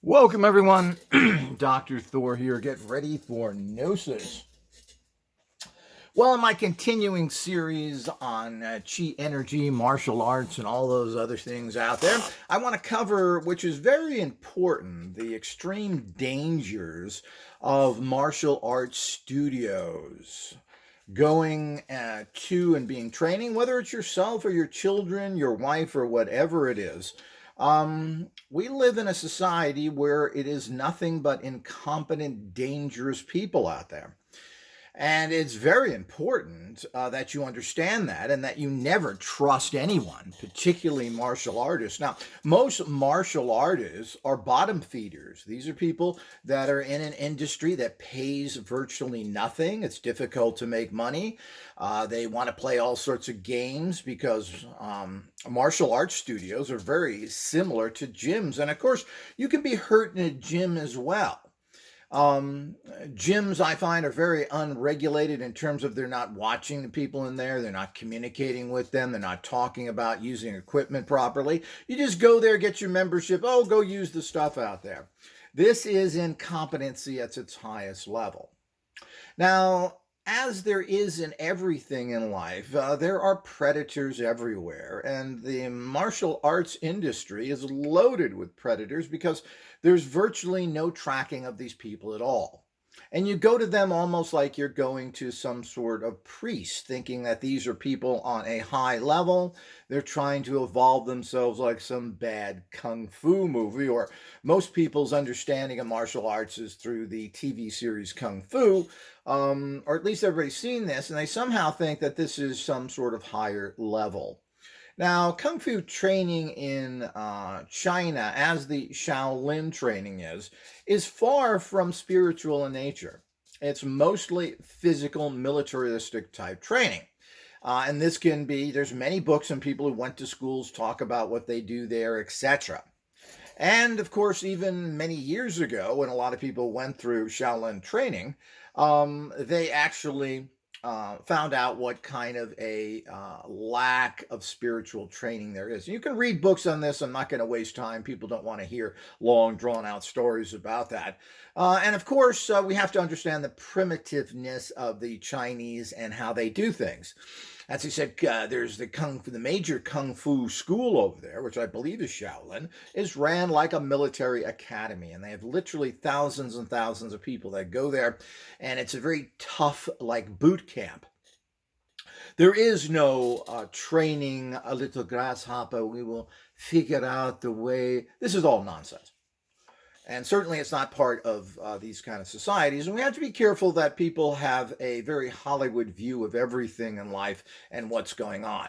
Welcome, everyone. Dr. Thor here. Get ready for Gnosis. Well, in my continuing series on chi energy, martial arts, and all those other things out there, I want to cover, which is very important, the extreme dangers of martial arts studios. Going to and being training, whether it's yourself or your children, your wife, or whatever it is. We live in a society where it is nothing but incompetent, dangerous people out there. And it's very important that you understand that and that you never trust anyone, particularly martial artists. Now, most martial artists are bottom feeders. These are people that are in an industry that pays virtually nothing. It's difficult to make money. They want to play all sorts of games because martial arts studios are very similar to gyms. And of course, you can be hurt in a gym as well. Gyms, I find, are very unregulated in terms of they're not watching the people in there, they're not communicating with them, they're not talking about using equipment properly. You just go there, get your membership, go use the stuff out there. This is incompetency at its highest level. Now, as there is in everything in life, there are predators everywhere, and the martial arts industry is loaded with predators because there's virtually no tracking of these people at all. And you go to them almost like you're going to some sort of priest, thinking that these are people on a high level. They're trying to evolve themselves like some bad kung fu movie, or most people's understanding of martial arts is through the TV series Kung Fu, or at least everybody's seen this, and they somehow think that this is some sort of higher level. Now, Kung Fu training in China, as the Shaolin training is far from spiritual in nature. It's mostly physical, militaristic type training. And this can be, there's many books and people who went to schools talk about what they do there, etc. And of course, even many years ago, when a lot of people went through Shaolin training, they actually found out what kind of a lack of spiritual training there is. You can read books on this. I'm not going to waste time. People don't want to hear long, drawn out stories about that. And of course, we have to understand the primitiveness of the Chinese and how they do things. As he said, there's the major kung fu school over there, which I believe is Shaolin, is ran like a military academy, and they have literally thousands and thousands of people that go there, and it's a very tough, like boot camp. There is no training a little grasshopper. We will figure out the way. This is all nonsense. And certainly it's not part of these kind of societies. And we have to be careful that people have a very Hollywood view of everything in life and what's going on.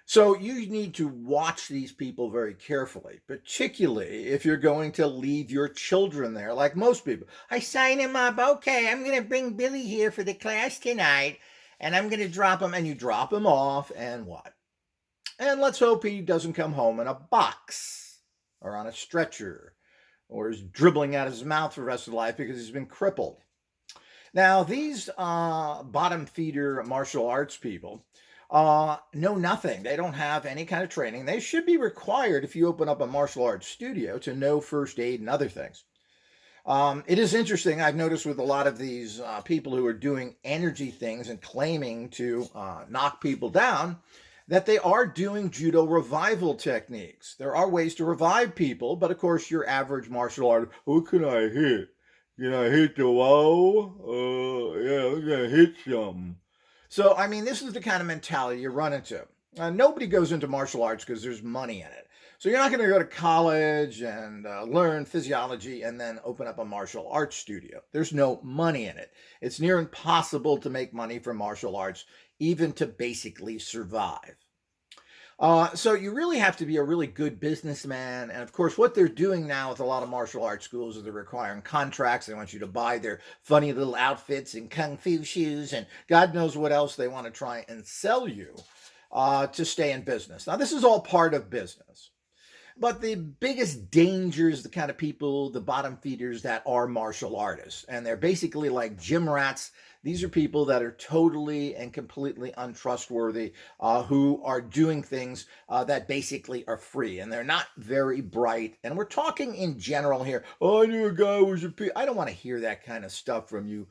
So you need to watch these people very carefully, particularly if you're going to leave your children there, like most people. I sign him up. Okay, I'm going to bring Billy here for the class tonight, and I'm going to drop him. And you drop him off, and what? And let's hope he doesn't come home in a box or on a stretcher, or is dribbling out his mouth for the rest of life because he's been crippled. Now, these bottom feeder martial arts people know nothing. They don't have any kind of training. They should be required, if you open up a martial arts studio, to know first aid and other things. It is interesting, I've noticed with a lot of these people who are doing energy things and claiming to knock people down, that they are doing judo revival techniques. There are ways to revive people, but of course, your average martial artist, who can I hit? Can I hit the wall? Yeah, I'm gonna hit some. So, I mean, this is the kind of mentality you run into. Nobody goes into martial arts because there's money in it. So you're not going to go to college and learn physiology and then open up a martial arts studio. There's no money in it. It's near impossible to make money from martial arts, even to basically survive. So you really have to be a really good businessman. And of course, what they're doing now with a lot of martial arts schools is they're requiring contracts. They want you to buy their funny little outfits and kung fu shoes and God knows what else they want to try and sell you to stay in business. Now, this is all part of business. But the biggest dangers, the kind of people, the bottom feeders that are martial artists, and they're basically like gym rats. These are people that are totally and completely untrustworthy, who are doing things that basically are free, and they're not very bright. And we're talking in general here. Oh, I knew a guy who was a I don't want to hear that kind of stuff from you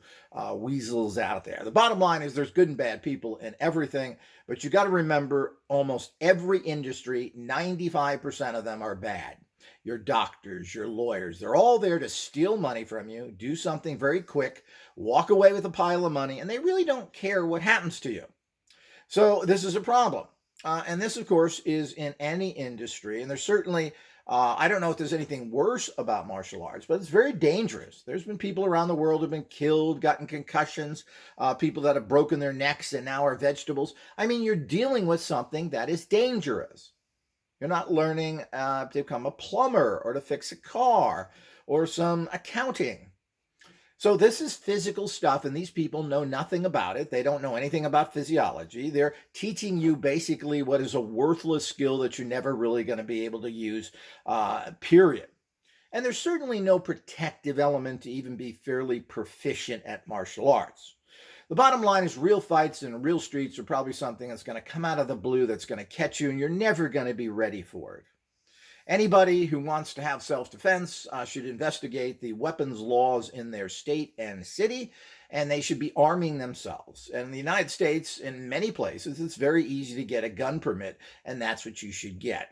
weasels out there. The bottom line is there's good and bad people in everything, but you got to remember almost every industry, 95% of them are bad. Your doctors, your lawyers, they're all there to steal money from you, do something very quick, walk away with a pile of money, and they really don't care what happens to you. So this is a problem. And this, of course, is in any industry. And there's certainly, I don't know if there's anything worse about martial arts, but it's very dangerous. There's been people around the world who have been killed, gotten concussions, people that have broken their necks and now are vegetables. I mean, you're dealing with something that is dangerous. You're not learning to become a plumber or to fix a car or some accounting. So this is physical stuff, and these people know nothing about it. They don't know anything about physiology. They're teaching you basically what is a worthless skill that you're never really going to be able to use, period. And there's certainly no protective element to even be fairly proficient at martial arts. The bottom line is real fights and real streets are probably something that's going to come out of the blue, that's going to catch you, and you're never going to be ready for it. Anybody who wants to have self-defense should investigate the weapons laws in their state and city, and they should be arming themselves. And in the United States, in many places, it's very easy to get a gun permit, and that's what you should get.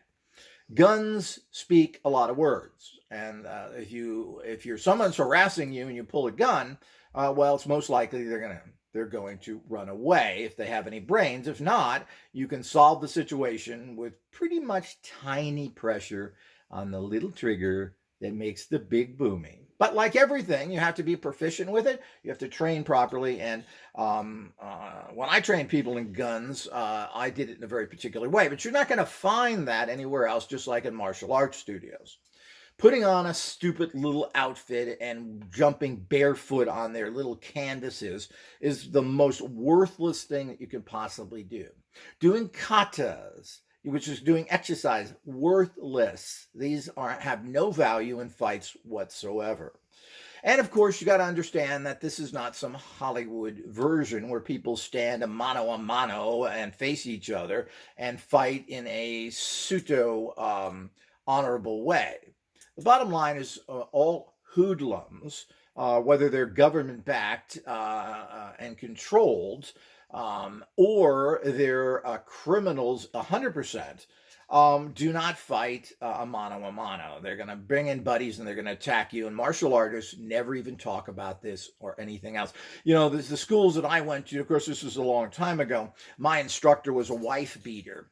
Guns speak a lot of words, and if you're someone's harassing you and you pull a gun, well, it's most likely they're going to run away if they have any brains. If not, you can solve the situation with pretty much tiny pressure on the little trigger that makes the big booming. But like everything, you have to be proficient with it. You have to train properly. And when I train people in guns, I did it in a very particular way. But you're not going to find that anywhere else, just like in martial arts studios. Putting on a stupid little outfit and jumping barefoot on their little canvases is the most worthless thing that you can possibly do. Doing katas, which is doing exercise, worthless. These have no value in fights whatsoever. And of course, you got to understand that this is not some Hollywood version where people stand a mano and face each other and fight in a pseudo honorable way. The bottom line is all hoodlums, whether they're government-backed and controlled, or they're criminals 100%, do not fight a mano. They're going to bring in buddies and they're going to attack you. And martial artists never even talk about this or anything else. You know, the schools that I went to, of course, this was a long time ago. My instructor was a wife beater.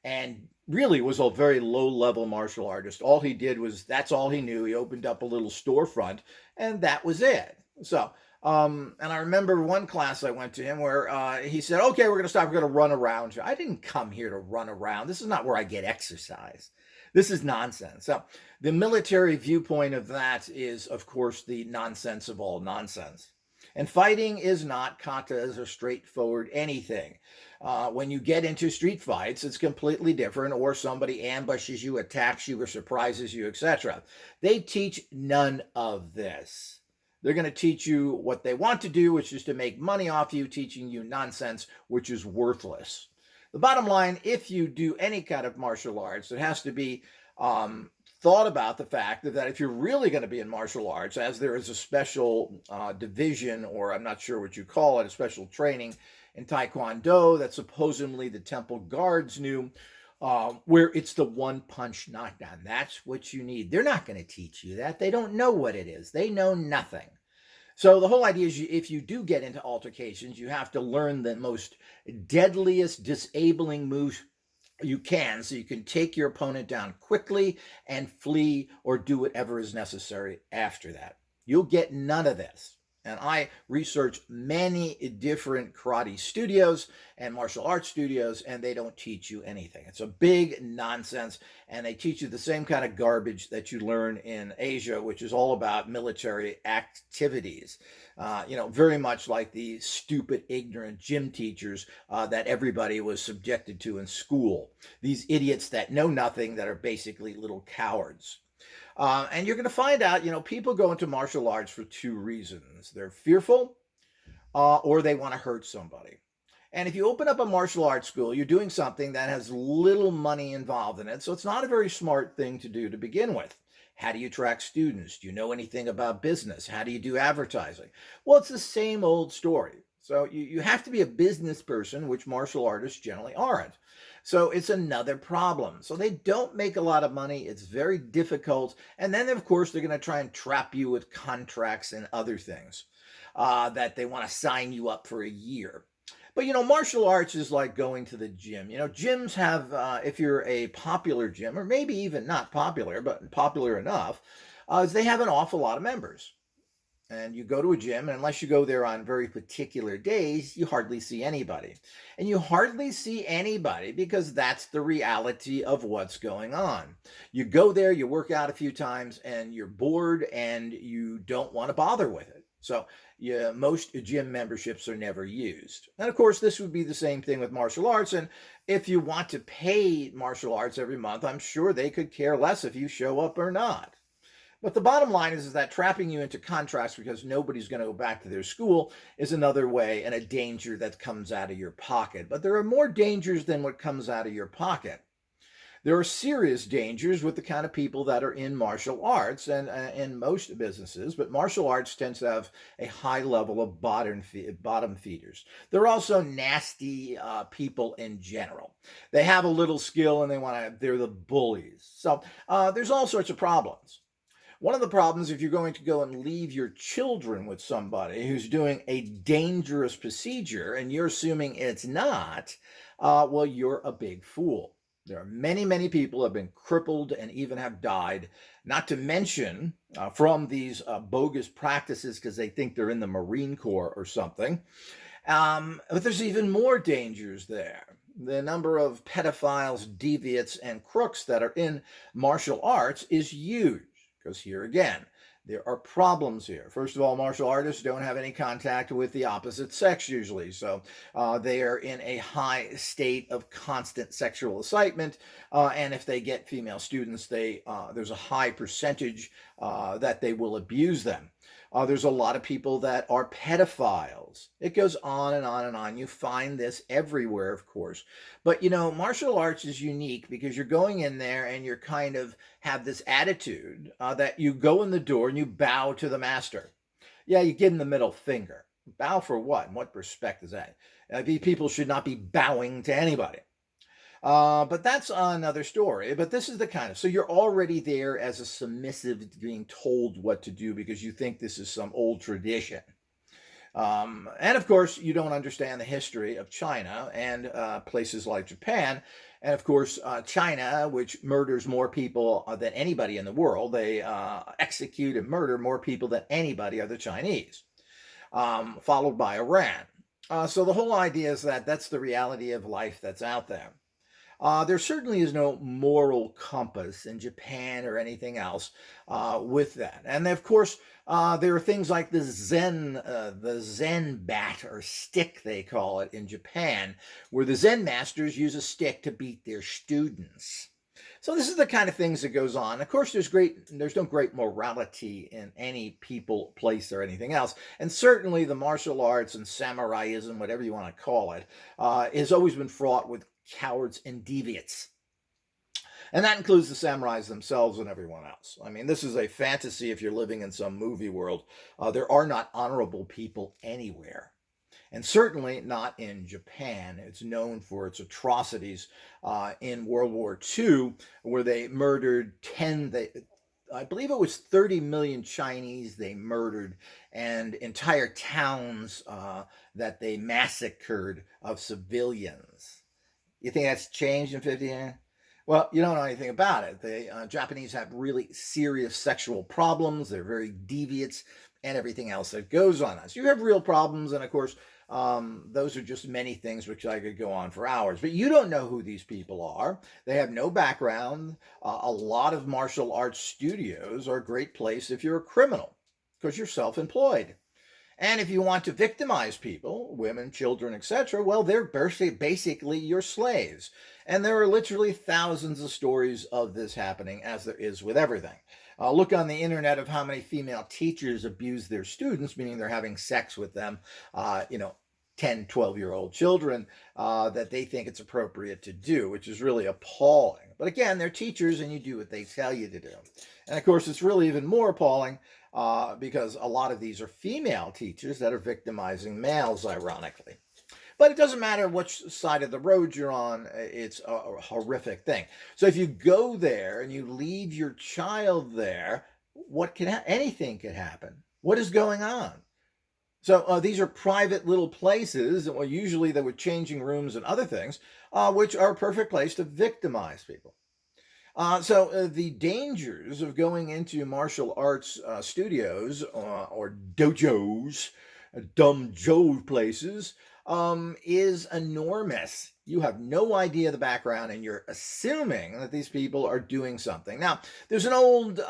And really was a very low-level martial artist. All he did was, that's all he knew. He opened up a little storefront, and that was it. So, and I remember one class I went to him where he said, okay, we're going to stop. We're going to run around. I didn't come here to run around. This is not where I get exercise. This is nonsense. So the military viewpoint of that is, of course, the nonsense of all nonsense. And fighting is not katas or straightforward anything. When you get into street fights, it's completely different, or somebody ambushes you, attacks you, or surprises you, etc. They teach none of this. They're going to teach you what they want to do, which is to make money off you, teaching you nonsense, which is worthless. The bottom line, if you do any kind of martial arts, it has to be thought about the fact that if you're really going to be in martial arts, as there is a special division, or I'm not sure what you call it, a special training in Taekwondo that supposedly the temple guards knew, where it's the one-punch knockdown. That's what you need. They're not going to teach you that. They don't know what it is. They know nothing. So the whole idea is, if you do get into altercations, you have to learn the most deadliest, disabling moves you can, so you can take your opponent down quickly and flee or do whatever is necessary after that. You'll get none of this. And I research many different karate studios and martial arts studios, and they don't teach you anything. It's a big nonsense, and they teach you the same kind of garbage that you learn in Asia, which is all about military activities. Very much like the stupid, ignorant gym teachers that everybody was subjected to in school. These idiots that know nothing, that are basically little cowards. And you're going to find out, people go into martial arts for two reasons. They're fearful, or they want to hurt somebody. And if you open up a martial arts school, you're doing something that has little money involved in it. So it's not a very smart thing to do to begin with. How do you attract students? Do you know anything about business? How do you do advertising? Well, it's the same old story. So you have to be a business person, which martial artists generally aren't. So it's another problem. So they don't make a lot of money. It's very difficult. And then, of course, they're going to try and trap you with contracts and other things that they want to sign you up for a year. But martial arts is like going to the gym. Gyms have, if you're a popular gym, or maybe even not popular, but popular enough, they have an awful lot of members. And you go to a gym, and unless you go there on very particular days, you hardly see anybody. And you hardly see anybody because that's the reality of what's going on. You go there, you work out a few times, and you're bored, and you don't want to bother with it. So most gym memberships are never used. And of course, this would be the same thing with martial arts. And if you want to pay martial arts every month, I'm sure they could care less if you show up or not. But the bottom line is that trapping you into contracts because nobody's going to go back to their school is another way and a danger that comes out of your pocket. But there are more dangers than what comes out of your pocket. There are serious dangers with the kind of people that are in martial arts and in most businesses, but martial arts tends to have a high level of bottom feeders. They're also nasty people in general. They have a little skill and they're the bullies. So there's all sorts of problems. One of the problems, if you're going to go and leave your children with somebody who's doing a dangerous procedure and you're assuming it's not, well, you're a big fool. There are many, many people who have been crippled and even have died, not to mention from these bogus practices because they think they're in the Marine Corps or something. But there's even more dangers there. The number of pedophiles, deviants, and crooks that are in martial arts is huge. Because here again, there are problems here. First of all, martial artists don't have any contact with the opposite sex usually. So they are in a high state of constant sexual excitement. And if they get female students, there's a high percentage that they will abuse them. There's a lot of people that are pedophiles. It goes on and on and on. You find this everywhere, of course. But, martial arts is unique because you're going in there and you're kind of have this attitude that you go in the door and you bow to the master. Yeah, you give him the middle finger. Bow for what? In what respect is that? People should not be bowing to anybody. But that's another story. But this is so you're already there as a submissive being told what to do because you think this is some old tradition. And of course, you don't understand the history of China and places like Japan. And of course, China, which murders more people than anybody in the world, they execute and murder more people than anybody are the Chinese, followed by Iran. So the whole idea is that that's the reality of life that's out there. There certainly is no moral compass in Japan or anything else with that. And of course, there are things like the Zen bat or stick, they call it in Japan, where the Zen masters use a stick to beat their students. So this is the kind of things that goes on. Of course, there's no great morality in any people, place, or anything else. And certainly the martial arts and samuraiism, whatever you want to call it, has always been fraught with cowards and deviants. And that includes the samurais themselves and everyone else. I mean, this is a fantasy if you're living in some movie world. There are not honorable people anywhere. And certainly not in Japan. It's known for its atrocities in World War II, where they murdered I believe it was 30 million Chinese they murdered, and entire towns that they massacred of civilians. You think that's changed in 50 years? Well, you don't know anything about it. The Japanese have really serious sexual problems. They're very deviant, and everything else that goes on us. You have real problems, and of course, those are just many things which I could go on for hours. But you don't know who these people are. They have no background. A lot of martial arts studios are a great place if you're a criminal because you're self-employed. And if you want to victimize people, women, children, etc., well, they're basically your slaves. And there are literally thousands of stories of this happening, as there is with everything. Look on the internet of how many female teachers abuse their students, meaning they're having sex with them, uh, you know, 10, 12-year-old children that they think it's appropriate to do, which is really appalling. But again, they're teachers and you do what they tell you to do. And of course, it's really even more appalling because a lot of these are female teachers that are victimizing males, ironically. But it doesn't matter which side of the road you're on, it's a horrific thing. So if you go there and you leave your child there, what can anything could happen? What is going on? So these are private little places, well, usually they were changing rooms and other things, which are a perfect place to victimize people. So the dangers of going into martial arts studios or dojos, dumb Joe places, is enormous. You have no idea the background, and you're assuming that these people are doing something. Now, there's an old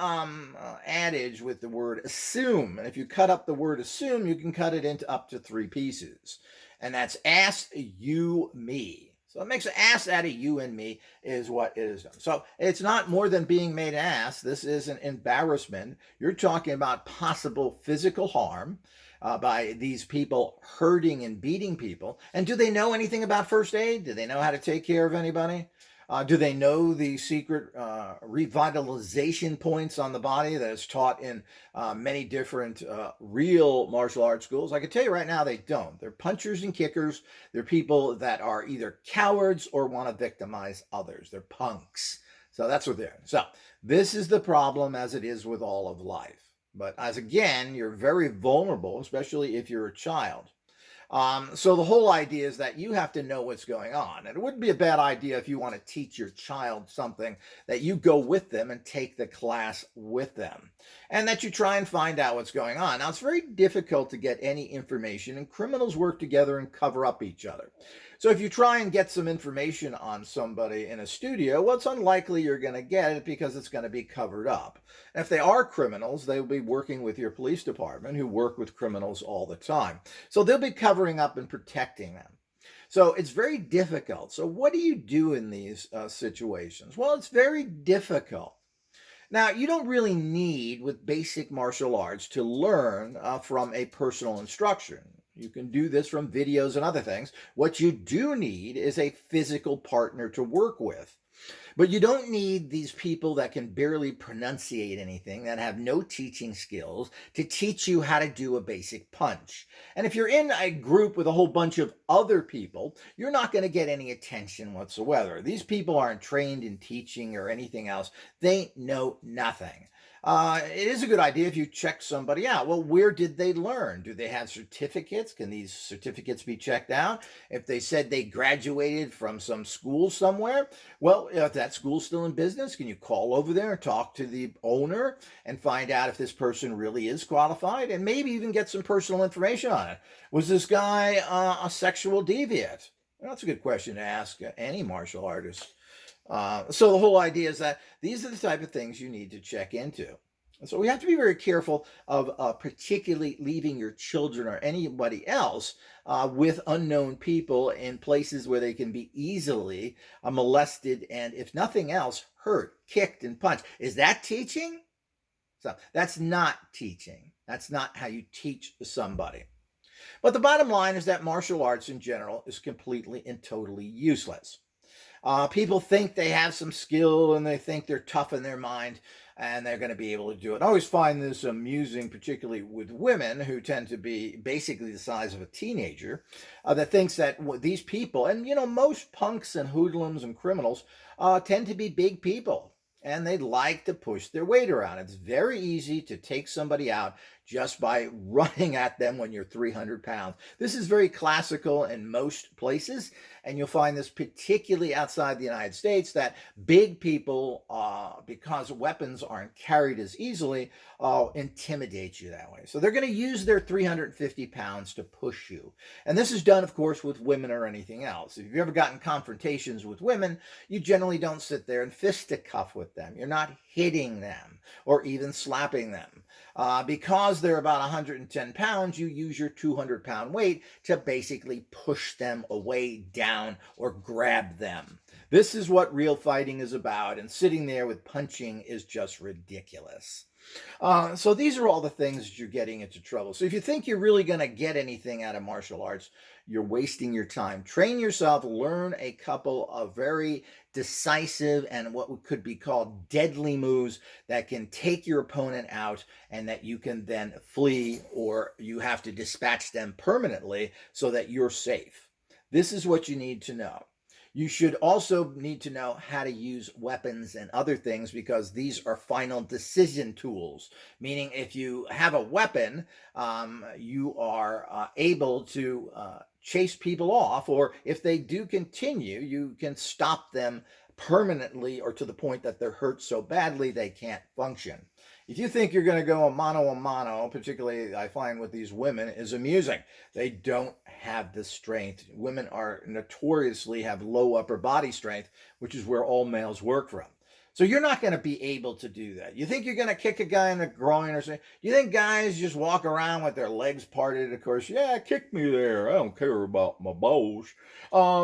adage with the word assume, and if you cut up the word assume, you can cut it into up to 3 pieces, and that's ask, you, me. So it makes an ass out of you and me is what it is done. So it's not more than being made an ass. This is an embarrassment. You're talking about possible physical harm by these people hurting and beating people. And do they know anything about first aid? Do they know how to take care of anybody? Do they know the secret revitalization points on the body that is taught in many different real martial arts schools? I can tell you right now, they don't. They're punchers and kickers. They're people that are either cowards or want to victimize others. They're punks. So that's what they're. So this is the problem, as it is with all of life. But as again, you're very vulnerable, especially if you're a child. So the whole idea is that you have to know what's going on. And it wouldn't be a bad idea if you want to teach your child something that you go with them and take the class with them. And that you try and find out what's going on. Now, it's very difficult to get any information, and criminals work together and cover up each other. So if you try and get some information on somebody in a studio, well, it's unlikely you're going to get it because it's going to be covered up. And if they are criminals, they will be working with your police department, who work with criminals all the time. So they'll be covering up and protecting them. So it's very difficult. So what do you do in these situations? Well, it's very difficult. Now, you don't really need, with basic martial arts, to learn from a personal instruction. You can do this from videos and other things. What you do need is a physical partner to work with. But you don't need these people that can barely pronunciate anything, that have no teaching skills, to teach you how to do a basic punch. And if you're in a group with a whole bunch of other people, you're not going to get any attention whatsoever. These people aren't trained in teaching or anything else. They know nothing. It is a good idea if you check somebody out. Well, where did they learn? Do they have certificates? Can these certificates be checked out? If they said they graduated from some school somewhere, well, if that school's still in business, can you call over there and talk to the owner and find out if this person really is qualified, and maybe even get some personal information on it? Was this guy a sexual deviant? Well, that's a good question to ask any martial artist. So the whole idea is that these are the type of things you need to check into. And so we have to be very careful of particularly leaving your children or anybody else with unknown people in places where they can be easily molested and, if nothing else, hurt, kicked, and punched. Is that teaching? So that's not teaching. That's not how you teach somebody. But the bottom line is that martial arts in general is completely and totally useless. People think they have some skill and they think they're tough in their mind and they're going to be able to do it. I always find this amusing, particularly with women who tend to be basically the size of a teenager, that thinks that these people, and most punks and hoodlums and criminals tend to be big people. And they like to push their weight around. It's very easy to take somebody out just by running at them when you're 300 pounds. This is very classical in most places, and you'll find this particularly outside the United States, that big people, because weapons aren't carried as easily, intimidate you that way. So they're going to use their 350 pounds to push you. And this is done, of course, with women or anything else. If you've ever gotten confrontations with women, you generally don't sit there and fisticuff with them. You're not hitting them or even slapping them. Because they're about 110 pounds, you use your 200-pound weight to basically push them away, down, or grab them. This is what real fighting is about, and sitting there with punching is just ridiculous. So these are all the things that you're getting into trouble. So if you think you're really going to get anything out of martial arts, you're wasting your time. Train yourself, learn a couple of very decisive and what could be called deadly moves that can take your opponent out and that you can then flee, or you have to dispatch them permanently so that you're safe. This is what you need to know. You should also need to know how to use weapons and other things, because these are final decision tools. Meaning, if you have a weapon, you are able to chase people off, or if they do continue, you can stop them permanently or to the point that they're hurt so badly they can't function. If you think you're going to go a mano, particularly I find with these women, is amusing. They don't have the strength. Women are notoriously have low upper body strength, which is where all males work from. So you're not going to be able to do that. You think you're going to kick a guy in the groin or something? You think guys just walk around with their legs parted? Of course, yeah, kick me there. I don't care about my balls.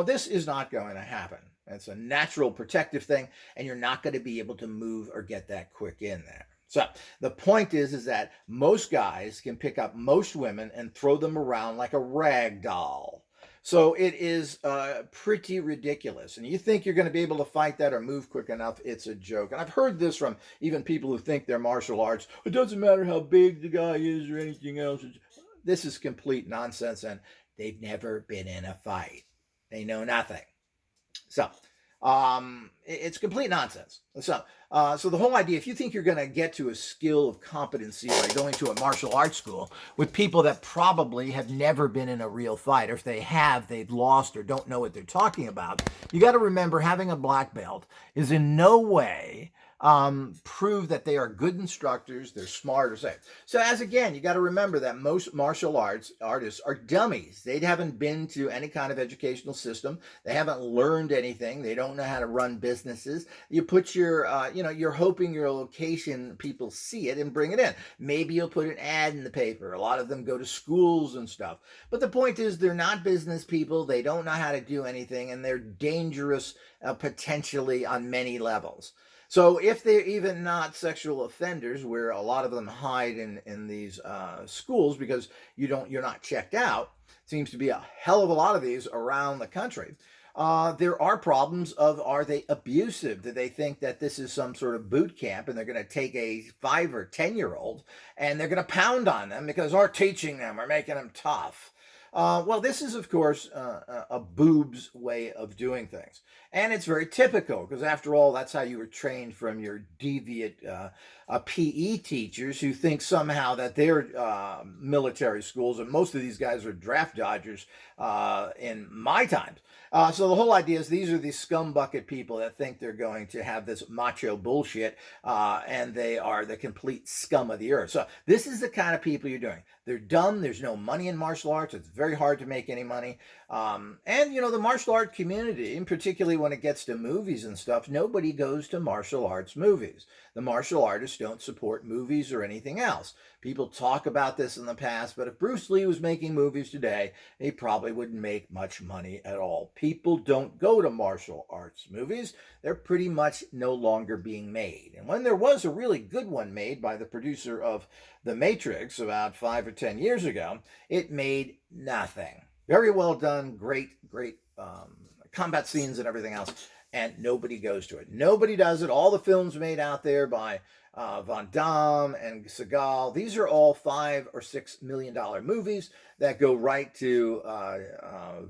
This is not going to happen. It's a natural protective thing, and you're not going to be able to move or get that quick in there. So the point is that most guys can pick up most women and throw them around like a rag doll. So it is pretty ridiculous. And you think you're going to be able to fight that or move quick enough, it's a joke. And I've heard this from even people who think they're martial arts. It doesn't matter how big the guy is or anything else. This is complete nonsense, and they've never been in a fight. They know nothing. So it's complete nonsense. So the whole idea, if you think you're going to get to a skill of competency by going to a martial arts school with people that probably have never been in a real fight, or if they have, they've lost or don't know what they're talking about, you got to remember, having a black belt is in no way prove that they are good instructors, they're smart or safe. So as again, you got to remember that most martial arts artists are dummies. They haven't been to any kind of educational system. They haven't learned anything. They don't know how to run businesses. You put your, you're hoping your location, people see it and bring it in. Maybe you'll put an ad in the paper. A lot of them go to schools and stuff. But the point is, they're not business people. They don't know how to do anything, and they're dangerous potentially on many levels. So if they're even not sexual offenders, where a lot of them hide in these schools because you're not checked out, seems to be a hell of a lot of these around the country. There are problems of, are they abusive? Do they think that this is some sort of boot camp and they're going to take a 5 or 10-year-old and they're going to pound on them because we're teaching them, we're making them tough? Well, this is, of course, a boob's way of doing things. And it's very typical, because after all, that's how you were trained from your deviant PE teachers, who think somehow that they're military schools, and most of these guys are draft dodgers in my times. So the whole idea is, these are these scumbucket people that think they're going to have this macho bullshit, and they are the complete scum of the earth. So this is the kind of people you're doing. They're dumb. There's no money in martial arts. It's very hard to make any money. And, the martial art community, and particularly when it gets to movies and stuff, nobody goes to martial arts movies. The martial artists don't support movies or anything else. People talk about this in the past, but if Bruce Lee was making movies today, he probably wouldn't make much money at all. People don't go to martial arts movies. They're pretty much no longer being made. And when there was a really good one made by the producer of The Matrix about 5 or 10 years ago, it made nothing. Very well done, great combat scenes and everything else, and nobody goes to it. Nobody does it. All the films made out there by Van Damme and Seagal, these are all $5 or $6 million movies that go right to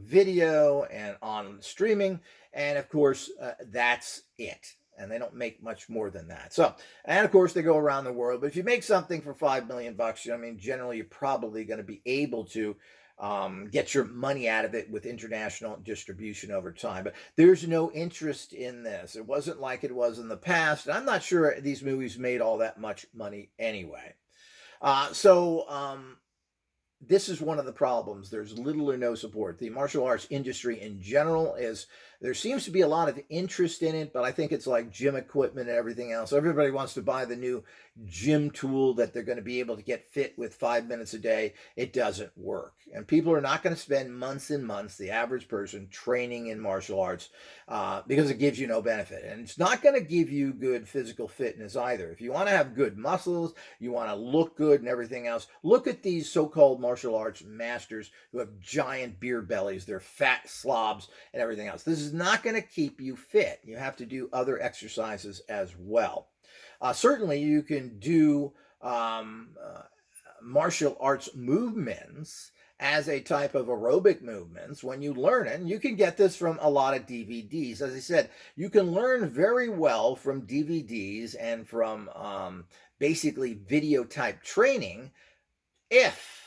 video and on streaming, and of course that's it. and they don't make much more than that. So, and of course, they go around the world. But if you make something for $5 million, I mean, generally, you're probably going to be able to get your money out of it with international distribution over time. But there's no interest in this. It wasn't like it was in the past. And I'm not sure these movies made all that much money anyway. This is one of the problems. There's little or no support. The martial arts industry in general there seems to be a lot of interest in it, but I think it's like gym equipment and everything else. Everybody wants to buy the new gym tool that they're going to be able to get fit with 5 minutes a day. It doesn't work. And people are not going to spend months and months, the average person, training in martial arts because it gives you no benefit. And it's not going to give you good physical fitness either. If you want to have good muscles, you want to look good and everything else, look at these so-called martial arts masters who have giant beer bellies. They're fat slobs and everything else. This is not going to keep you fit. You have to do other exercises as well. Certainly, you can do martial arts movements as a type of aerobic movements when you learn it. And you can get this from a lot of DVDs. As I said, you can learn very well from DVDs and from basically video type training if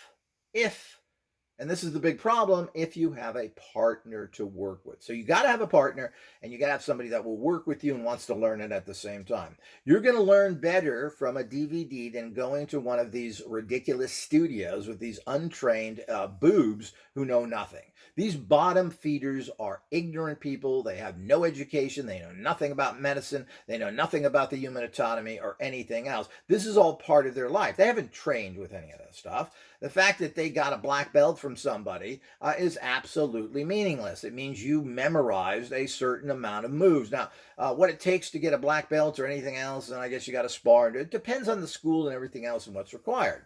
and this is the big problem, if you have a partner to work with. So you got to have a partner, and you got to have somebody that will work with you and wants to learn it at the same time. You're going to learn better from a DVD than going to one of these ridiculous studios with these untrained boobs who know nothing. These bottom feeders are ignorant people. They have no education. They know nothing about medicine. They know nothing about the human anatomy or anything else. This is all part of their life. They haven't trained with any of that stuff. The fact that they got a black belt from somebody is absolutely meaningless. It means you memorized a certain amount of moves. Now, what it takes to get a black belt or anything else, and I guess you got to spar. It depends on the school and everything else and what's required.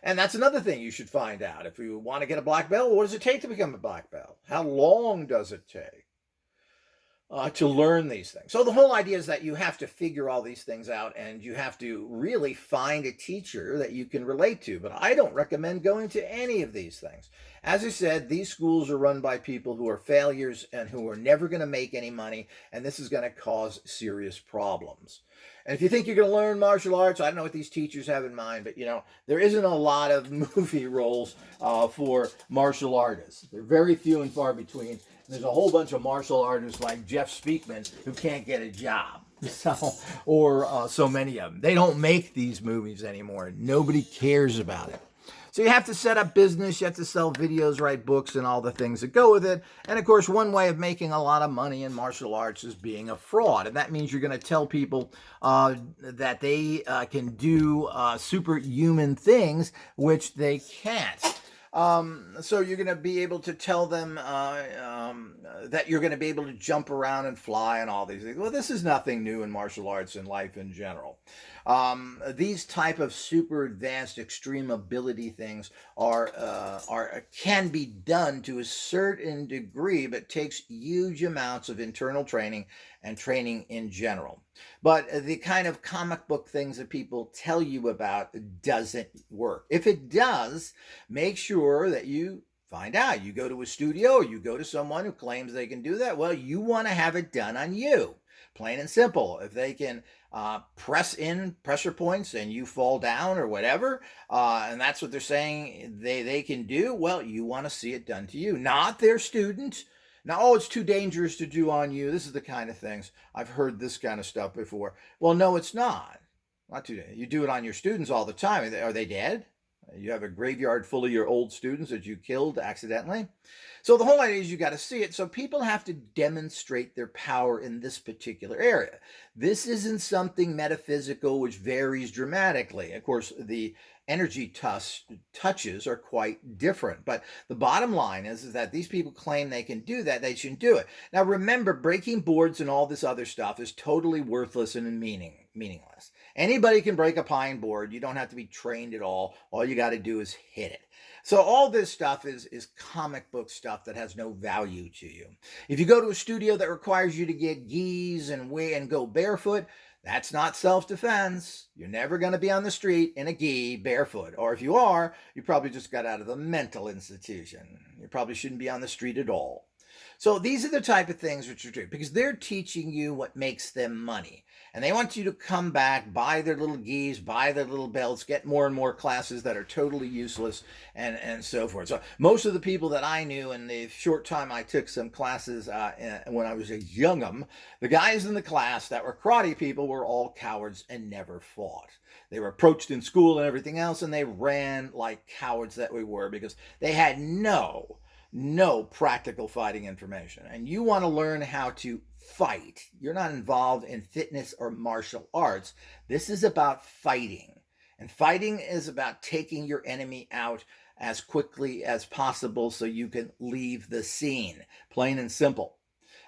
And that's another thing you should find out. If you want to get a black belt, what does it take to become a black belt? How long does it take to learn these things? So the whole idea is that you have to figure all these things out, and you have to really find a teacher that you can relate to. But I don't recommend going to any of these things. As I said, these schools are run by people who are failures and who are never going to make any money, and this is going to cause serious problems. And if you think you're going to learn martial arts, I don't know what these teachers have in mind, but there isn't a lot of movie roles for martial artists. They're very few and far between. There's a whole bunch of martial artists like Jeff Speakman who can't get a job. So many of them. They don't make these movies anymore. Nobody cares about it. So you have to set up business, you have to sell videos, write books, and all the things that go with it. And of course, one way of making a lot of money in martial arts is being a fraud. And that means you're going to tell people that they can do superhuman things, which they can't. So you're going to be able to tell them that you're going to be able to jump around and fly and all these things. Well, this is nothing new in martial arts and life in general. These type of super advanced extreme ability things can be done to a certain degree, but takes huge amounts of internal training and training in general. But the kind of comic book things that people tell you about doesn't work. If it does, make sure that you find out. You go to a studio, or you go to someone who claims they can do that. Well, you want to have it done on you. Plain and simple. If they can press in pressure points and you fall down or whatever, and that's what they're saying they can do, well, you want to see it done to you, not their student. Now, oh, it's too dangerous to do on you. This is the kind of things. I've heard this kind of stuff before. Well, no, it's not. Not too dangerous. You do it on your students all the time. Are they dead? You have a graveyard full of your old students that you killed accidentally. So the whole idea is you got to see it. So people have to demonstrate their power in this particular area. This isn't something metaphysical which varies dramatically. Of course, the energy touches are quite different. But the bottom line is that these people claim they can do that. They shouldn't do it. Now, remember, breaking boards and all this other stuff is totally worthless and meaningless. Anybody can break a pine board. You don't have to be trained at all. All you got to do is hit it. So all this stuff is comic book stuff that has no value to you. If you go to a studio that requires you to get gis and go barefoot, that's not self-defense. You're never going to be on the street in a gi barefoot. Or if you are, you probably just got out of the mental institution. You probably shouldn't be on the street at all. So these are the type of things which are true because they're teaching you what makes them money. And they want you to come back, buy their little gis, buy their little belts, get more and more classes that are totally useless and so forth. So most of the people that I knew in the short time I took some classes when I was a young'um, the guys in the class that were karate people were all cowards and never fought. They were approached in school and everything else, and they ran like cowards that we were because they had no practical fighting information. And you want to learn how to fight. You're not involved in fitness or martial arts. This is about fighting. And fighting is about taking your enemy out as quickly as possible so you can leave the scene. Plain and simple.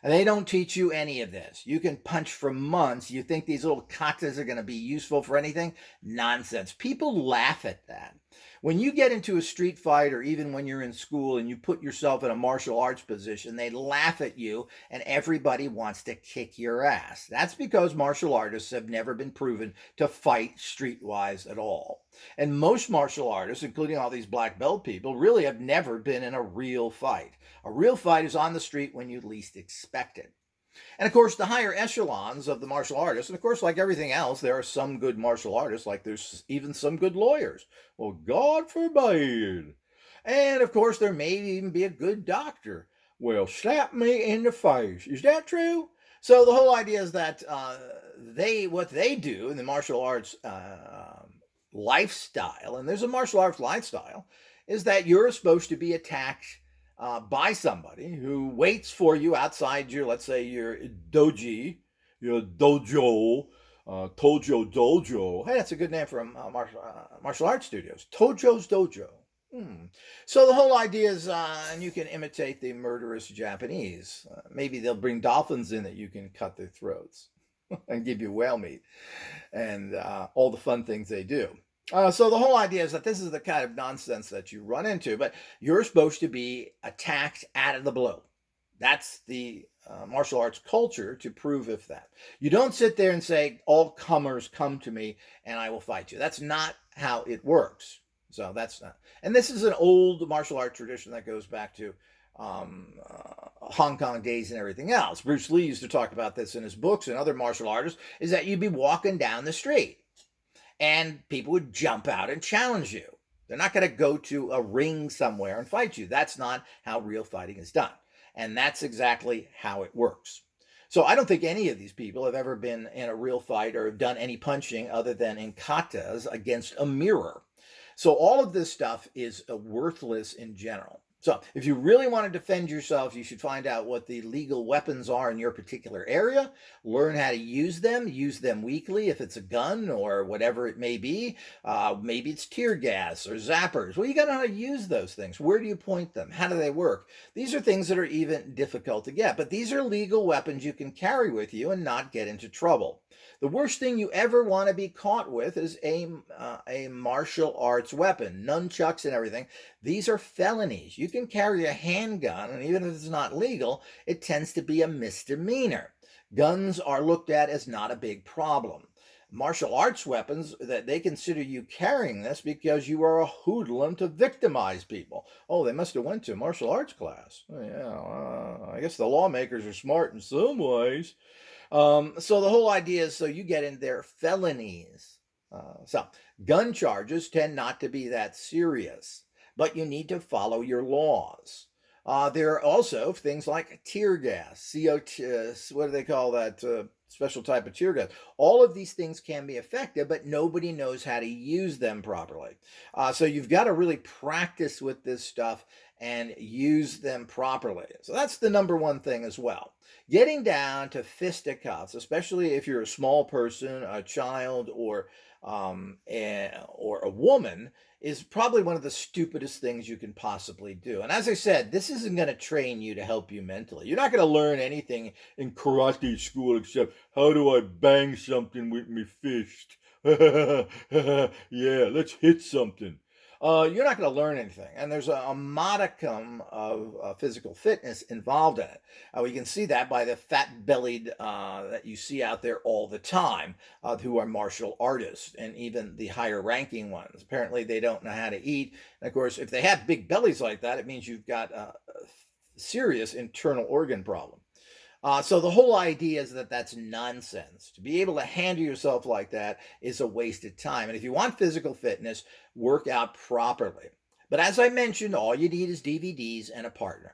And they don't teach you any of this. You can punch for months. You think these little katas are going to be useful for anything? Nonsense. People laugh at that. When you get into a street fight, or even when you're in school and you put yourself in a martial arts position, they laugh at you and everybody wants to kick your ass. That's because martial artists have never been proven to fight streetwise at all. And most martial artists, including all these black belt people, really have never been in a real fight. A real fight is on the street when you least expect it. And of course, the higher echelons of the martial artists, and of course, like everything else, there are some good martial artists, like there's even some good lawyers. Well, God forbid. And of course, there may even be a good doctor. Well, slap me in the face. Is that true? So the whole idea is that what they do in the martial arts lifestyle, and there's a martial arts lifestyle, is that you're supposed to be attacked by somebody who waits for you outside your, let's say, your doji, your dojo, Tojo Dojo. Hey, that's a good name for a martial arts studios. Tojo's Dojo. So the whole idea is, and you can imitate the murderous Japanese. Maybe they'll bring dolphins in that you can cut their throats and give you whale meat and all the fun things they do. So the whole idea is that this is the kind of nonsense that you run into, but you're supposed to be attacked out of the blue. That's the martial arts culture to prove if that. You don't sit there and say, all comers come to me and I will fight you. That's not how it works. So that's not. And this is an old martial art tradition that goes back to Hong Kong days and everything else. Bruce Lee used to talk about this in his books, and other martial artists, is that you'd be walking down the street and people would jump out and challenge you. They're not going to go to a ring somewhere and fight you. That's not how real fighting is done. And that's exactly how it works. So I don't think any of these people have ever been in a real fight or have done any punching other than in katas against a mirror. So all of this stuff is worthless in general. So if you really want to defend yourself, you should find out what the legal weapons are in your particular area, learn how to use them weekly if it's a gun or whatever it may be. Maybe it's tear gas or zappers. Well, you got to know how to use those things. Where do you point them? How do they work? These are things that are even difficult to get, but these are legal weapons you can carry with you and not get into trouble. The worst thing you ever want to be caught with is a martial arts weapon, nunchucks and everything. These are felonies. You can carry a handgun, and even if it's not legal, it tends to be a misdemeanor. Guns are looked at as not a big problem. Martial arts weapons, that they consider you carrying this because you are a hoodlum to victimize people. Oh, they must have went to a martial arts class. Oh, yeah, I guess the lawmakers are smart in some ways. So the whole idea is so you get in there felonies. So gun charges tend not to be that serious, but you need to follow your laws. There are also things like tear gas, CO2, what do they call that special type of tear gas? All of these things can be effective, but nobody knows how to use them properly. So you've got to really practice with this stuff and use them properly. So that's the number one thing as well. Getting down to fisticuffs, especially if you're a small person, a child, or a woman, is probably one of the stupidest things you can possibly do. And as I said, this isn't going to train you to help you mentally. You're not going to learn anything in karate school except how do I bang something with my fist. Yeah, let's hit something. You're not going to learn anything. And there's a modicum of physical fitness involved in it. We can see that by the fat-bellied that you see out there all the time who are martial artists, and even the higher-ranking ones. Apparently, they don't know how to eat. And of course, if they have big bellies like that, it means you've got serious internal organ problem. So the whole idea is that that's nonsense. To be able to handle yourself like that is a waste of time. And if you want physical fitness, work out properly. But as I mentioned, all you need is DVDs and a partner.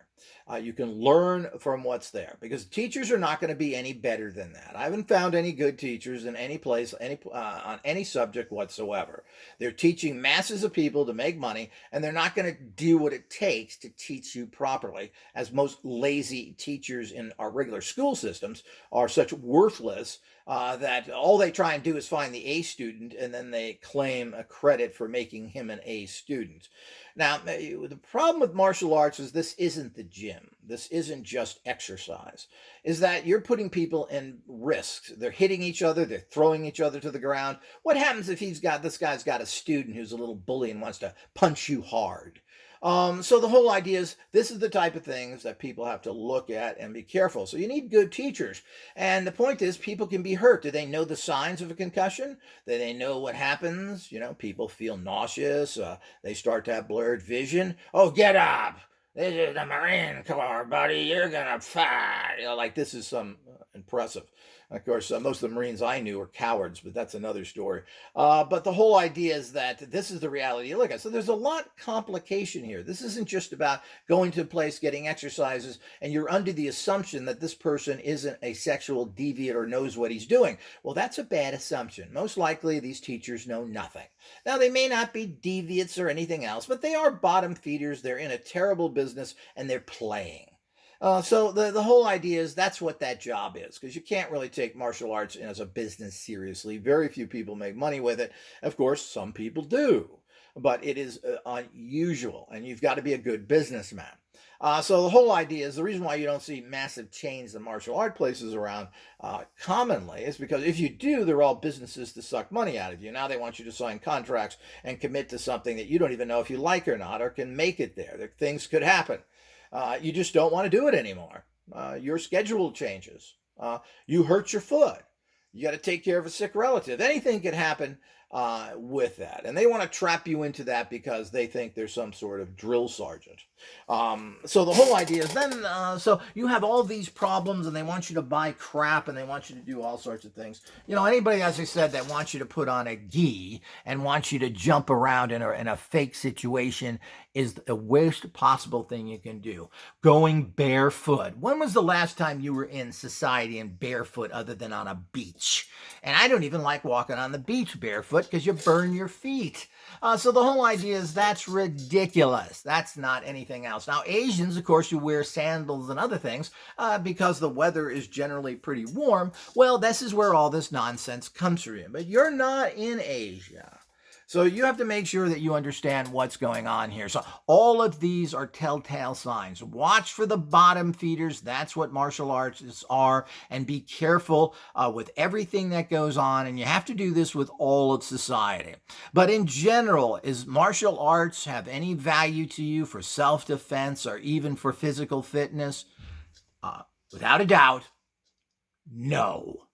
You can learn from what's there because teachers are not going to be any better than that. I haven't found any good teachers in any place, on any subject whatsoever. They're teaching masses of people to make money, and they're not going to do what it takes to teach you properly, as most lazy teachers in our regular school systems are such worthless that all they try and do is find the A student and then they claim a credit for making him an A student. Now, the problem with martial arts is this isn't the gym. This isn't just exercise. Is that you're putting people in risks. They're hitting each other. They're throwing each other to the ground. What happens if this guy's got a student who's a little bully and wants to punch you hard? So the whole idea is this is the type of things that people have to look at and be careful. So you need good teachers. And the point is people can be hurt. Do they know the signs of a concussion? Do they know what happens? People feel nauseous. They start to have blurred vision. Oh, get up. This is the Marine Corps, buddy. You're going to fight. Like this is some impressive. Of course, most of the Marines I knew were cowards, but that's another story. But the whole idea is that this is the reality you look at. So there's a lot of complication here. This isn't just about going to a place, getting exercises, and you're under the assumption that this person isn't a sexual deviant or knows what he's doing. Well, that's a bad assumption. Most likely, these teachers know nothing. Now, they may not be deviants or anything else, but they are bottom feeders. They're in a terrible business, and they're playing. So the whole idea is that's what that job is, because you can't really take martial arts as a business seriously. Very few people make money with it. Of course, some people do, but it is unusual, and you've got to be a good businessman. So the whole idea is the reason why you don't see massive chains of martial art places around commonly is because if you do, they're all businesses to suck money out of you. Now they want you to sign contracts and commit to something that you don't even know if you like or not or can make it there. Things could happen. You just don't want to do it anymore. Your schedule changes. You hurt your foot. You got to take care of a sick relative. Anything can happen with that. And they want to trap you into that because they think there's some sort of drill sergeant. So the whole idea is then, so you have all these problems and they want you to buy crap and they want you to do all sorts of things. Anybody, as I said, that wants you to put on a gi and wants you to jump around in a fake situation is the worst possible thing you can do. Going barefoot. When was the last time you were in society and barefoot other than on a beach? And I don't even like walking on the beach barefoot because you burn your feet. So the whole idea is that's ridiculous. That's not anything else. Now, Asians, of course, you wear sandals and other things because the weather is generally pretty warm. Well, this is where all this nonsense comes from. But you're not in Asia. So you have to make sure that you understand what's going on here. So all of these are telltale signs. Watch for the bottom feeders. That's what martial arts are. And be careful with everything that goes on. And you have to do this with all of society. But in general, is martial arts have any value to you for self-defense or even for physical fitness? Without a doubt, no.